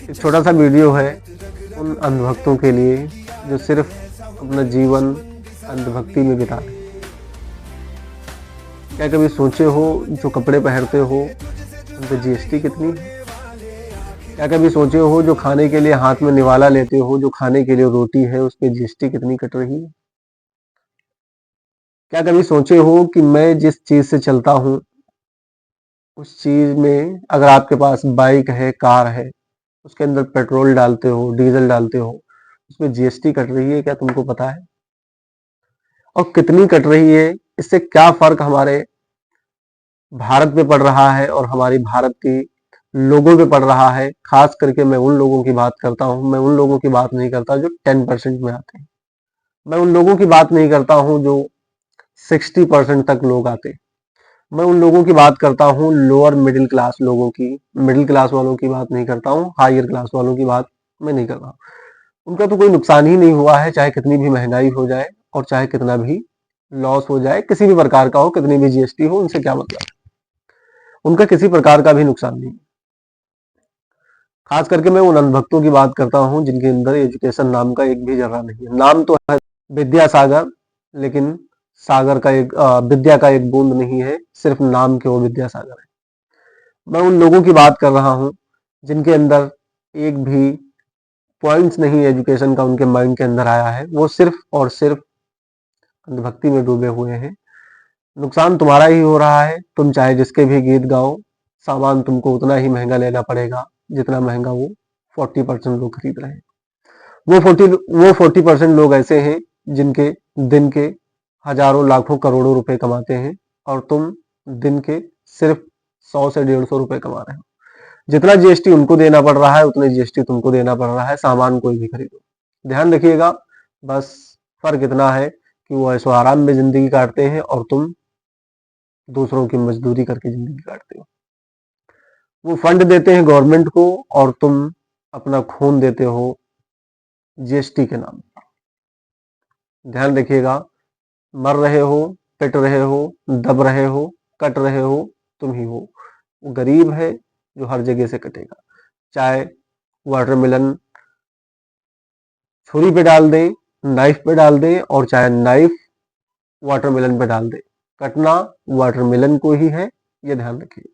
एक छोटा सा वीडियो है उन अंधभक्तों के लिए जो सिर्फ अपना जीवन अंधभक्ति में बिता रहे हैं। क्या कभी सोचे हो जो कपड़े पहनते हो उन पे जीएसटी कितनी है? क्या कभी सोचे हो जो खाने के लिए हाथ में निवाला लेते हो, जो खाने के लिए रोटी है, उस पे जीएसटी कितनी कट रही है? क्या कभी सोचे हो कि मैं जिस चीज से चलता हूँ उस चीज में अगर आपके पास बाइक है, कार है, उसके अंदर पेट्रोल डालते हो, डीजल डालते हो, उसमें जीएसटी कट रही है, क्या तुमको पता है? और कितनी कट रही है? इससे क्या फर्क हमारे भारत पे पड़ रहा है और हमारी भारत की लोगों पे पड़ रहा है? खास करके मैं उन लोगों की बात करता हूँ, मैं उन लोगों की बात नहीं करता जो 10% में आते हैं। मैं उन लोगों की बात नहीं करता हूँ जो 60% तक लोग आते हैं। मैं उन लोगों की बात करता हूँ लोअर मिडिल क्लास लोगों की, मिडिल क्लास वालों की बात नहीं करता हूँ, हायर क्लास वालों की बात मैं नहीं कर रहा हूँ। उनका तो कोई नुकसान ही नहीं हुआ है, चाहे कितनी भी महंगाई हो जाए और चाहे कितना भी लॉस हो जाए, किसी भी प्रकार का हो, कितनी भी जीएसटी हो, उनसे क्या मतलब? उनका किसी प्रकार का भी नुकसान नहीं। खास करके मैं उन अनभक्तों की बात करता हूँ जिनके अंदर एजुकेशन नाम का एक भी जर्रा नहीं है। नाम तो है विद्यासागर, लेकिन सागर का एक विद्या का एक बूंद नहीं है, सिर्फ नाम के वो विद्यासागर है। मैं उन लोगों की बात कर रहा हूँ जिनके अंदर एक भी पॉइंट्स नहीं एजुकेशन का उनके माइंड के अंदर आया है, वो सिर्फ और सिर्फ अंधभक्ति में डूबे हुए हैं। नुकसान तुम्हारा ही हो रहा है। तुम चाहे जिसके भी गीत गाओ, सामान तुमको उतना ही महंगा लेना पड़ेगा जितना महंगा वो 40% लोग खरीद रहे हैं। वो 40% लोग ऐसे हैं जिनके दिन के हजारों लाखों करोड़ों रुपए कमाते हैं और तुम दिन के सिर्फ 100 से 150 रुपए कमा रहे हो। जितना जीएसटी उनको देना पड़ रहा है उतने जीएसटी तुमको देना पड़ रहा है, सामान कोई भी खरीदो। ध्यान रखिएगा, बस फर्क इतना है कि वो ऐशो आराम में जिंदगी काटते हैं और तुम दूसरों की मजदूरी करके जिंदगी काटते हो। वो फंड देते हैं गवर्नमेंट को और तुम अपना खून देते हो जीएसटी के नाम पर। ध्यान रखिएगा, मर रहे हो, पिट रहे हो, दब रहे हो, कट रहे हो, तुम ही हो। वो गरीब है जो हर जगह से कटेगा, चाहे वाटरमेलन छुरी पे डाल दे, नाइफ पे डाल दे, और चाहे नाइफ वाटरमेलन पे डाल दे, कटना वाटरमेलन को ही है, ये ध्यान रखिए।